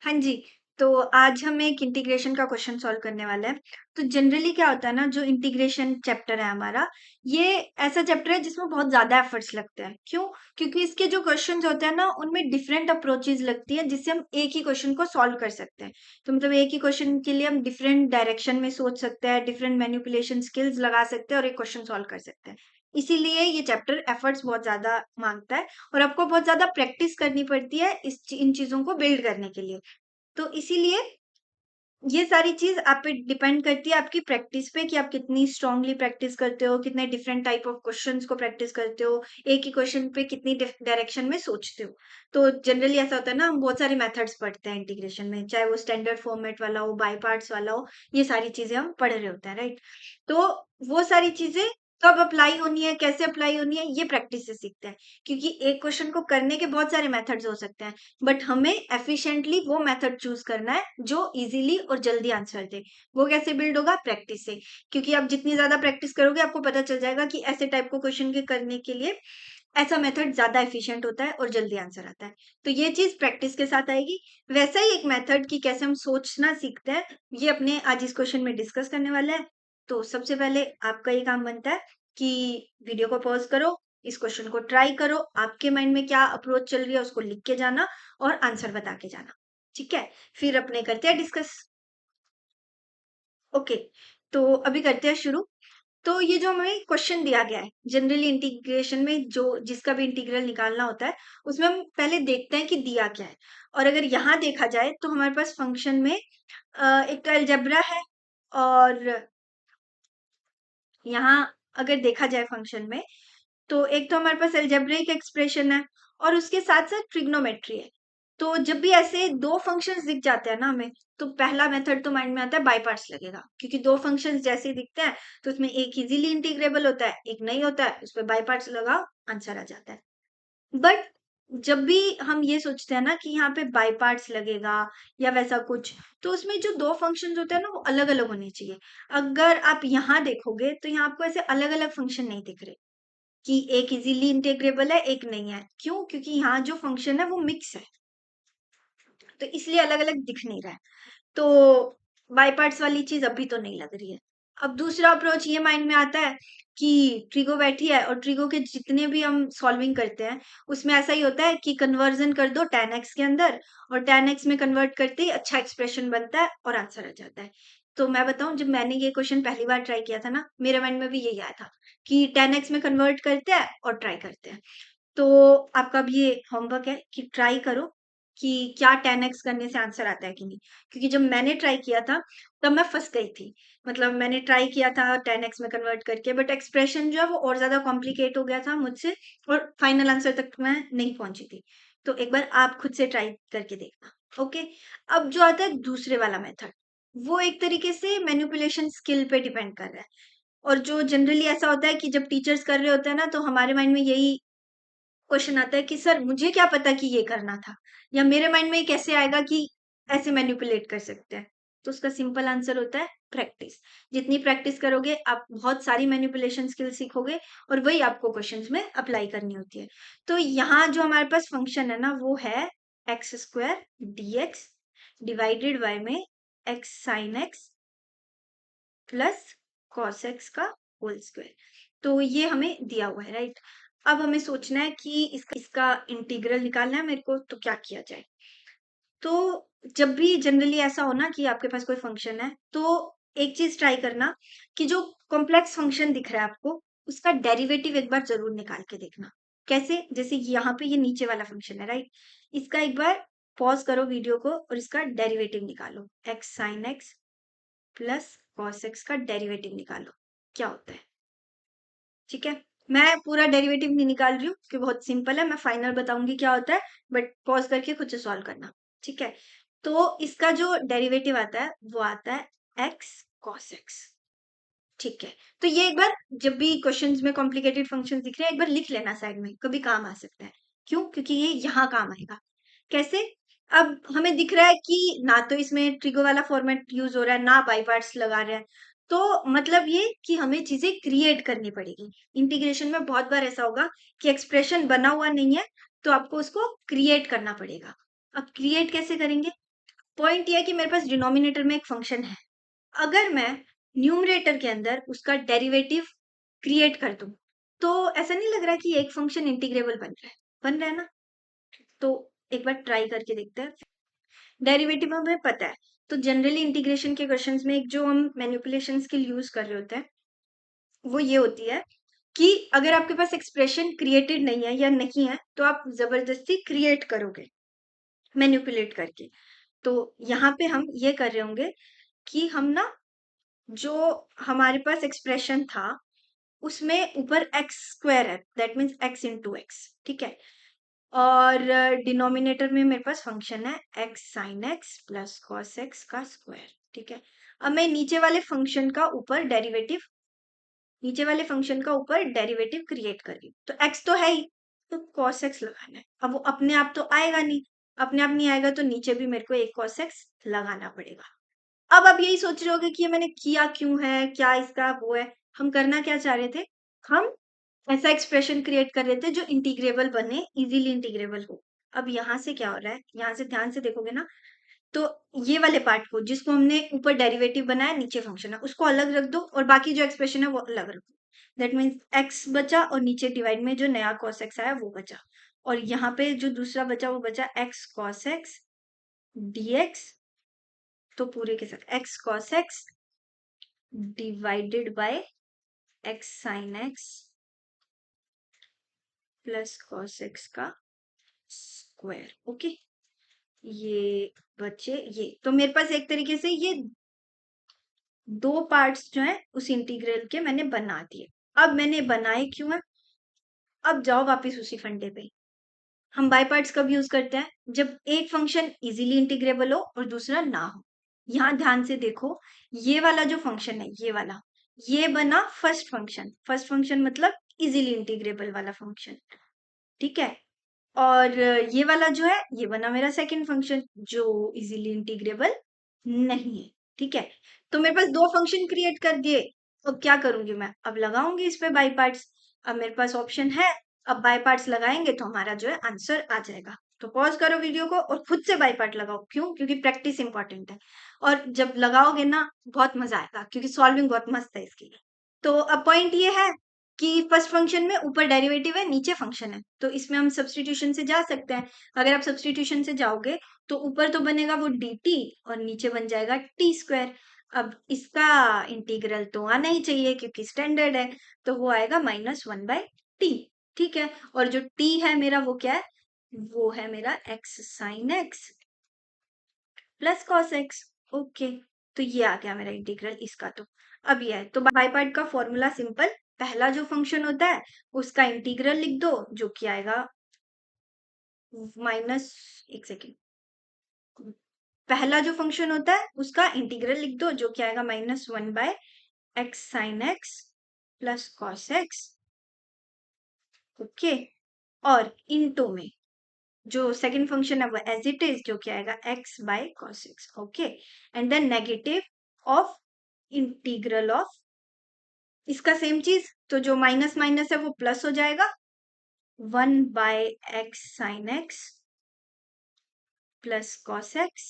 हाँ जी, तो आज हम एक इंटीग्रेशन का क्वेश्चन सॉल्व करने वाले हैं। तो जनरली क्या होता है ना, जो इंटीग्रेशन चैप्टर है हमारा, ये ऐसा चैप्टर है जिसमें बहुत ज़्यादा एफर्ट्स लगते हैं। क्यों? क्योंकि इसके जो क्वेश्चंस होते हैं ना, उनमें डिफरेंट अप्रोचेज़ लगती है, जिससे हम एक ही क्वेश्चन को सॉल्व कर सकते हैं। तो मतलब एक ही क्वेश्चन के लिए हम डिफरेंट डायरेक्शन में सोच सकते हैं, डिफरेंट मैनिपुलेशन स्किल्स लगा सकते हैं और एक क्वेश्चन सॉल्व कर सकते हैं। इसीलिए ये चैप्टर एफर्ट्स बहुत ज़्यादा माँगता है और आपको बहुत ज़्यादा प्रैक्टिस करनी पड़ती है इन चीज़ों को बिल्ड करने के लिए। तो इसीलिए ये सारी चीज़ आप पे डिपेंड करती है आपकी प्रैक्टिस पे कि आप कितनी स्ट्रांगली प्रैक्टिस करते हो, कितने डिफरेंट टाइप ऑफ क्वेश्चंस को प्रैक्टिस करते हो, एक ही क्वेश्चन पे कितनी डायरेक्शन में सोचते हो। तो जनरली ऐसा होता है ना, हम बहुत सारे मेथड्स पढ़ते हैं इंटीग्रेशन में, चाहे वो स्टैंडर्ड फॉर्मेट वाला हो, बाय पार्ट्स वाला हो, ये सारी चीज़ें हम पढ़ रहे होते हैं, राइट? तो वो सारी चीज़ें कब अप्लाई होनी है, कैसे अप्लाई होनी है, ये प्रैक्टिस से सीखते हैं। क्योंकि एक क्वेश्चन को करने के बहुत सारे मेथड्स हो सकते हैं। बट हमें एफिशिएंटली वो मेथड चूज करना है जो इजीली और जल्दी आंसर दे। वो कैसे बिल्ड होगा? प्रैक्टिस से। क्योंकि आप जितनी ज्यादा प्रैक्टिस करोगे आपको पता चल जाएगा कि ऐसे टाइप को क्वेश्चन के करने के लिए ऐसा मेथड ज्यादा एफिशिएंट होता है और जल्दी आंसर आता है। तो ये चीज प्रैक्टिस के साथ आएगी। वैसा ही एक मेथड की कैसे हम सोचना सीखते हैं, ये अपने आज इस क्वेश्चन में डिस्कस करने वाला है। तो सबसे पहले आपका ये काम बनता है कि वीडियो को पॉज करो, इस क्वेश्चन को ट्राई करो, आपके माइंड में क्या अप्रोच चल रही है उसको लिख के जाना और आंसर बता के जाना। ठीक है? फिर अपने करते हैं डिस्कस। ओके, तो अभी करते हैं शुरू। तो ये जो हमें क्वेश्चन दिया गया है, जनरली इंटीग्रेशन में जो जिसका भी इंटीग्रल निकालना होता है, उसमें हम पहले देखते हैं कि दिया क्या है। और अगर यहाँ देखा जाए तो हमारे पास फंक्शन में एक तो अलजेब्रा है और यहाँ अगर देखा जाए फंक्शन में, तो एक तो हमारे पास अलजेब्रिक एक्सप्रेशन है और उसके साथ-साथ ट्रिग्नोमेट्री है। तो जब भी ऐसे 2 फंक्शंस दिख जाते हैं ना हमें, तो पहला मेथड तो माइंड में आता है बाय पार्ट्स लगेगा। क्योंकि 2 फंक्शंस जैसे ही दिखते हैं, तो उसमें एक इज़िली इंटीग्रेबल होता है, एक नहीं होता है, उसपे बाय पार्ट्स लगाओ, आंसर आ जाता है। बट जब भी हम ये सोचते हैं ना कि यहाँ पे बाय पार्ट्स लगेगा या वैसा कुछ, तो उसमें जो 2 फंक्शंस होते हैं ना, वो अलग-अलग होने चाहिए। अगर आप यहाँ देखोगे, तो यहाँ आपको ऐसे अलग-अलग फंक्शन नहीं दिख रहे। कि एक इजीली इंटीग्रेबल है, एक नहीं है। क्यों? क्योंकि यहाँ जो फंक्शन है वो मिक्स है, तो इसलिए अलग-अलग दिख नहीं रहा है। तो बाय पार्ट्स वाली चीज़ अभी तो नहीं लग रही है। अब दूसरा अप्रोच ये माइंड में आता है कि ट्रिगो बैठी है और ट्रिगो के जितने भी हम सॉल्विंग करते हैं, उसमें ऐसा ही होता है कि कन्वर्जन कर दो tan x के अंदर और tan x में कन्वर्ट करते ही अच्छा एक्सप्रेशन बनता है और आंसर आ जाता है। तो मैं बताऊँ, जब मैंने ये क्वेश्चन पहली बार ट्राई किया था ना, मेरे माइंड में भी यही आया था कि tan x में कन्वर्ट करते हैं और ट्राई करते हैं। तो आपका भी ये होमवर्क है कि ट्राई करो कि क्या 10x करने से आंसर आता है कि नहीं। क्योंकि जब मैंने ट्राई किया था, तब मैं फँस गई थी। मतलब मैंने ट्राई किया था 10x में कन्वर्ट करके, बट एक्सप्रेशन जो है वो और ज़्यादा कॉम्प्लिकेट हो गया था मुझसे और फाइनल आंसर तक मैं नहीं पहुँची थी। तो एक बार आप खुद से ट्राई करके देखना, ओके? अब जो आता है दूसरे वाला मेथड, वो एक तरीके से मैनिपुलेशन स्किल पे डिपेंड कर रहा है। और जो जनरली ऐसा होता है कि जब टीचर्स कर रहे होते हैं ना, तो हमारे माइंड में यही क्वेश्चन आता है कि सर मुझे क्या पता कि ये करना था, या मेरे माइंड में ये कैसे आएगा कि ऐसे मैनिपुलेट कर सकते हैं। तो उसका सिंपल आंसर होता है प्रैक्टिस। जितनी प्रैक्टिस करोगे आप बहुत सारी मैनिपुलेशन स्किल सीखोगे और वही आपको क्वेश्चंस में अप्लाई करनी होती है। तो यहाँ जो हमारे पास फंक्शन है ना, वो है x square d x divided by में x sine x plus cos x का होल स्क्वायर। तो ये हमें दिया हुआ है, राइट? अब हमें सोचना है कि इसका इंटीग्रल निकालना है मेरे को, तो क्या किया जाए? तो जब भी जनरली ऐसा हो ना कि आपके पास कोई फंक्शन है, तो एक चीज ट्राई करना कि जो कॉम्प्लेक्स फंक्शन दिख रहा है आपको, उसका डेरिवेटिव एक बार जरूर निकाल के देखना। कैसे? जैसे यहाँ पे ये नीचे वाला फंक्शन है, राइट? इसका एक बार पॉज करो वीडियो को और इसका डेरिवेटिव निकालो। X sine x plus cos x का डेरिवेटिव निकालो, क्या होता है? ठीक है? मैं पूरा डेरिवेटिव नहीं निकाल रही हूँ क्योंकि बहुत सिंपल है, मैं फाइनल बताऊंगी क्या होता है, बट पॉज करके खुद से सॉल्व करना। ठीक है? तो इसका जो डेरिवेटिव आता है वो आता है एक्स कॉस एक्स। ठीक है? तो ये एक बार जब भी क्वेश्चंस में कॉम्प्लिकेटेड फंक्शंस दिख रहे हैं, एक बार लिख लेना साइड में, कभी काम आ सकता है। क्यों? क्योंकि ये यहाँ काम आएगा। कैसे? अब हमें दिख रहा है कि ना तो इसमें ट्रिगो वाला फॉर्मेट यूज हो रहा है, ना बाय पार्ट्स लगा रहे हैं। तो मतलब ये कि हमें चीजें क्रिएट करनी पड़ेगी। इंटीग्रेशन में बहुत बार ऐसा होगा कि एक्सप्रेशन बना हुआ नहीं है, तो आपको उसको क्रिएट करना पड़ेगा। अब क्रिएट कैसे करेंगे? पॉइंट ये है कि मेरे पास डिनोमिनेटर में एक फंक्शन है, अगर मैं न्यूमरेटर के अंदर उसका डेरिवेटिव क्रिएट कर दूं तो ऐसा नहीं लग रहा कि एक फंक्शन इंटीग्रेबल बन रहा है ना? तो एक बार ट्राई करके देखते हैं। डेरिवेटिव हमें पता है, तो जनरली इंटीग्रेशन के क्वेश्चंस में एक जो हम मैनिपुलेशन स्किल यूज कर रहे होते हैं वो ये होती है कि अगर आपके पास एक्सप्रेशन क्रिएटेड नहीं है या नहीं है तो आप जबरदस्ती क्रिएट करोगे मैनिपुलेट करके। तो यहाँ पे हम ये कर रहे होंगे कि हम ना जो हमारे पास एक्सप्रेशन था उसमें ऊपर एक्स स्क्वायर है, that means x into x, ठीक है। और डिनोमिनेटर में मेरे पास फंक्शन है x sine x plus cos x का स्क्वायर, ठीक है। अब मैं नीचे वाले फंक्शन का ऊपर डेरिवेटिव क्रिएट कर रही हूँ, तो एक्स तो है ही, तो कॉस एक्स लगाना है। अब वो अपने आप तो आएगा नहीं, अपने आप नहीं आएगा तो नीचे भी मेरे को एक कॉस एक्स लगाना पड़ेगा। अब आप यही सोच रहे होगे कि ये मैंने किया क्यों है, क्या इसका वो है। हम करना क्या चाह रहे थे, हम ऐसा एक्सप्रेशन क्रिएट कर रहे थे जो इंटीग्रेबल बने, इजीली इंटीग्रेबल हो। अब यहाँ से क्या हो रहा है, यहाँ से ध्यान से देखोगे ना, तो ये वाले पार्ट को जिसको हमने ऊपर डेरिवेटिव बनाया नीचे फंक्शन है उसको अलग रख दो और बाकी जो एक्सप्रेशन है वो अलग रख दो। दैट मीन्स एक्स बचा और नीचे डिवाइड में जो नया कॉस एक्स आया वो बचा, और यहाँ पे जो दूसरा बचा वो बचा एक्स कॉस एक्स dx, तो पूरे के साथ x cos x divided bye x sine x plus cos x का स्क्वायर। ओके, ये बचे ये, तो मेरे पास एक तरीके से ये दो पार्ट्स जो है उस इंटीग्रल के मैंने बना दिए। अब मैंने बनाए क्यों है, अब जाओ वापस उसी फंडे पे। हम बाय पार्ट्स कब यूज करते हैं, जब एक फंक्शन इजीली इंटीग्रेबल हो और दूसरा ना हो। यहाँ ध्यान से देखो, ये वाला जो फंक्शन है ये वाला, ये बना फर्स्ट फंक्शन मतलब इजीली इंटीग्रेबल वाला फंक्शन, ठीक है। और ये वाला जो है ये बना मेरा सेकंड फंक्शन जो इजीली इंटीग्रेबल नहीं है, ठीक है। तो मेरे पास दो फंक्शन क्रिएट कर दिए, अब क्या करूंगी मैं, अब लगाऊंगी इस पे बाय पार्ट्स। अब मेरे पास ऑप्शन है, अब बाय पार्ट्स लगाएंगे तो हमारा जो है आंसर आ जाएगा। तो पॉज करो वीडियो को और खुद से बाय पार्ट लगाओ, क्यों, क्योंकि प्रैक्टिस इंपॉर्टेंट है। और जब लगाओगे ना बहुत मजा आएगा क्योंकि सॉल्विंग बहुत मस्त है इसकी। तो अब पॉइंट ये है कि फर्स्ट फंक्शन में ऊपर डेरिवेटिव है नीचे फंक्शन है, तो इसमें हम सब्स्टिट्यूशन से जा सकते हैं। अगर आप सब्स्टिट्यूशन से जाओगे तो ऊपर तो बनेगा वो dt और नीचे बन जाएगा टी स्क्वायर। अब इसका इंटीग्रल तो आना ही चाहिए क्योंकि स्टैंडर्ड है, तो वो आएगा -1/t, ठीक है। और जो t है मेरा वो क्या है, वो है मेरा x sine x plus cos x. Okay, तो ये आ गया मेरा इंटीग्रल इसका। तो अब ये है, तो बाय पार्ट का फॉर्मूला सिंपल, पहला जो फंक्शन होता है उसका इंटीग्रल लिख दो जो कि आएगा माइनस, एक सेकेंड, पहला जो फंक्शन होता है उसका इंटीग्रल लिख दो जो कि आएगा -1/x sine x plus cos x, okay. और इनटू में जो सेकंड फंक्शन है वो एज इट इज जो कि आएगा x by cos x, okay. And then negative of integral of इसका सेम चीज, तो जो माइनस माइनस है वो प्लस हो जाएगा 1/x sine x plus cos x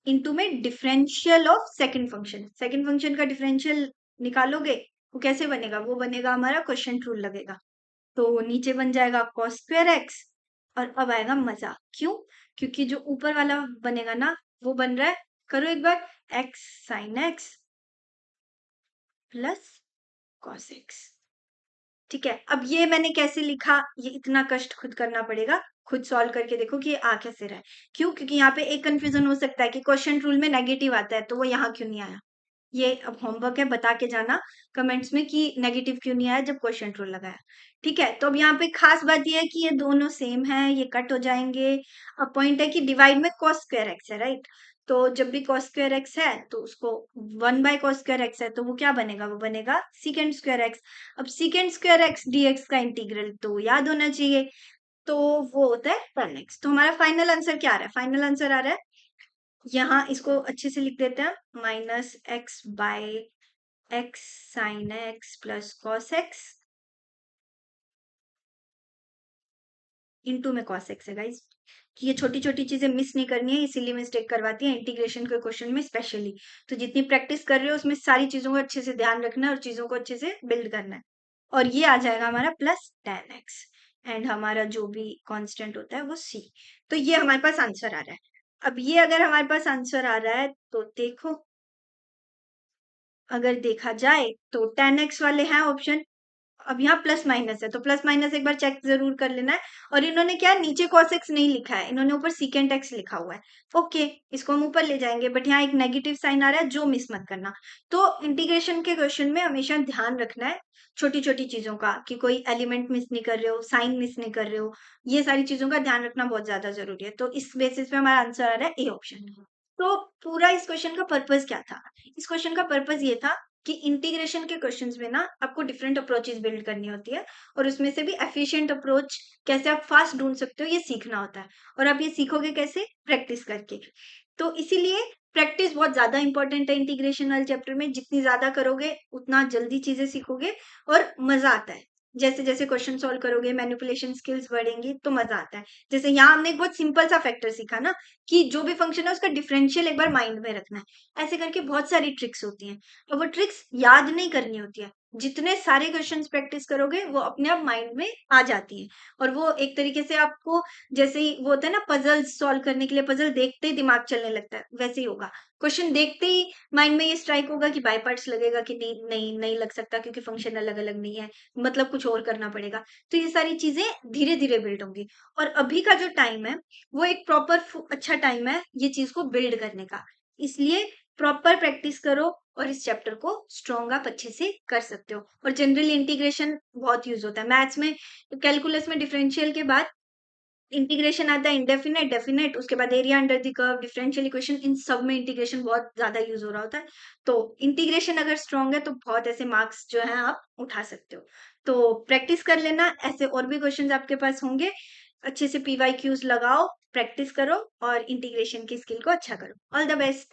into में डिफरेंशियल ऑफ सेकंड फंक्शन का डिफरेंशियल निकालोगे वो कैसे बनेगा, वो बनेगा हमारा क्वेश्चन रूल लगेगा, तो नीचे बन जाएगा कॉस स्क्वायर एक्स। और अब आएगा मजा, क्यों, क्योंकि जो ऊपर वाला बनेगा ना वो बन रहा है, करो एक बार, x sine x plus cos x, ठीक है। अब ये मैंने कैसे लिखा, ये इतना कष्ट खुद करना पड़ेगा, खुद सॉल्व करके देखो कि ये आ कैसे रहा है। क्यों, क्योंकि यहाँ पे एक कंफ्यूजन हो सकता है कि क्वेश्चन रूल में नेगेटिव आता है तो वो यहाँ क्यों नहीं आया। ये अब होमवर्क है, बता के जाना कमेंट्स में कि नेगेटिव क्यों नहीं आया जब क्वेश्चन रूल लगाया, ठीक है। तो अब यहाँ पे खास बात ये है कि ये दोनों सेम है, ये कट हो जाएंगे। अब पॉइंट है कि डिवाइड में कॉस स्क्वायर एक्स है, राइट। तो जब भी कॉस स्क्वायर एक्स है तो उसको 1/cos स्क्वायर एक्स है तो वो क्या बनेगा, वो बनेगा सीकेंड स्क्वायर एक्स। अब सीकेंड स्क्वायर एक्स dx का इंटीग्रल तो याद होना चाहिए, तो वो होता है tan x। तो हमारा फाइनल आंसर क्या आ रहा है, फाइनल आंसर आ रहा है, यहाँ इसको अच्छे से लिख देते हैं, -x/x sine x plus cos x into में कॉस x है गाइज, कि ये छोटी-छोटी चीज़ें मिस नहीं करनी है, इसीलिए मिस्टेक करवाती है इंटीग्रेशन के क्वेश्चन में स्पेशली। तो जितनी प्रैक्टिस कर रहे हो उसमें सारी चीज़ों को अच्छे से ध्यान रखना है और चीज़ों को अच्छे से बिल्ड करना है। और ये आ जाएगा हमारा प्लस 10x एंड हमारा जो भी कांस्टेंट होता है वो c। तो ये हमारे पास आंसर आ रहा है। अब ये अगर हमारे पास आंसर आ रहा है तो देखो, अगर देखा जाए तो 10x वाले हैं ऑप्शन। अब यहाँ प्लस माइनस है तो प्लस माइनस एक बार चेक जरूर कर लेना है। और इन्होंने क्या नीचे cos x नहीं लिखा है, इन्होंने ऊपर secant x लिखा हुआ है। ओके, इसको हम ऊपर ले जाएंगे, बट यहाँ एक नेगेटिव साइन आ रहा है जो मिस मत करना। तो इंटीग्रेशन के क्वेश्चन में हमेशा ध्यान रखना है छोटी छोटी चीजों का, कि कोई एलिमेंट मिस नहीं कर रहे हो, साइन मिस नहीं कर रहे हो। ये सारी चीजों का ध्यान रखना बहुत ज्यादा जरूरी है। तो इस बेसिस पे हमारा आंसर आ रहा है ए ऑप्शन। तो पूरा इस क्वेश्चन का पर्पस क्या था? इस क्वेश्चन का पर्पस ये था कि इंटीग्रेशन के क्वेश्चंस में ना आपको डिफरेंट अप्रोचेस बिल्ड करनी होती है, और उसमें से भी एफिशिएंट अप्रोच कैसे आप फास्ट ढूंढ सकते हो ये सीखना होता है। और आप ये सीखोगे कैसे? प्रैक्टिस करके। तो इसीलिए प्रैक्टिस बहुत ज्यादा इंपॉर्टेंट है इंटीग्रेशन वाले चैप्टर में। जितनी ज्यादा करोगे उतना जल्दी चीजें सीखोगे और मजा आता है। जैसे जैसे क्वेश्चन सॉल्व करोगे, मैनिपुलेशन स्किल्स बढ़ेंगी तो मजा आता है। जैसे यहाँ हमने एक बहुत सिंपल सा फैक्टर सीखा ना, कि जो भी फंक्शन है उसका डिफरेंशियल एक बार माइंड में रखना है। ऐसे करके बहुत सारी ट्रिक्स होती हैं, और वो ट्रिक्स याद नहीं करनी होती है। जितने सारे क्वेश्चंस प्रैक्टिस करोगे वो अपने आप माइंड में आ जाती है। और वो एक तरीके से आपको, जैसे ही वो होता है ना पजल सॉल्व करने के लिए, पजल देखते ही दिमाग चलने लगता है, वैसे ही होगा। क्वेश्चन देखते ही माइंड में ये स्ट्राइक होगा कि बाय पार्ट्स लगेगा कि नहीं नहीं नहीं लग सकता, क्योंकि फंक्शन अलग अलग नहीं है, मतलब कुछ और करना पड़ेगा। तो ये सारी चीजें धीरे धीरे बिल्ड होंगी। और अभी का जो टाइम है वो एक प्रॉपर अच्छा टाइम है ये चीज को बिल्ड करने का। इसलिए प्रॉपर प्रैक्टिस करो और इस चैप्टर को स्ट्रॉन्ग आप अच्छे से कर सकते हो। और जनरली इंटीग्रेशन बहुत यूज होता है मैथ्स में। कैलकुलस में डिफरेंशियल के बाद इंटीग्रेशन आता है, इंडेफिनेट, डेफिनेट, उसके बाद area under the curve, differential equation, इन सब में इंटीग्रेशन बहुत ज्यादा यूज हो रहा होता है। तो इंटीग्रेशन अगर स्ट्रॉन्ग है तो बहुत ऐसे मार्क्स जो है आप उठा सकते हो। तो प्रैक्टिस कर लेना, ऐसे और भी क्वेश्चंस आपके पास होंगे। अच्छे से पीवाईक्यूज लगाओ, प्रैक्टिस करो और इंटीग्रेशन की स्किल को अच्छा करो। All the best.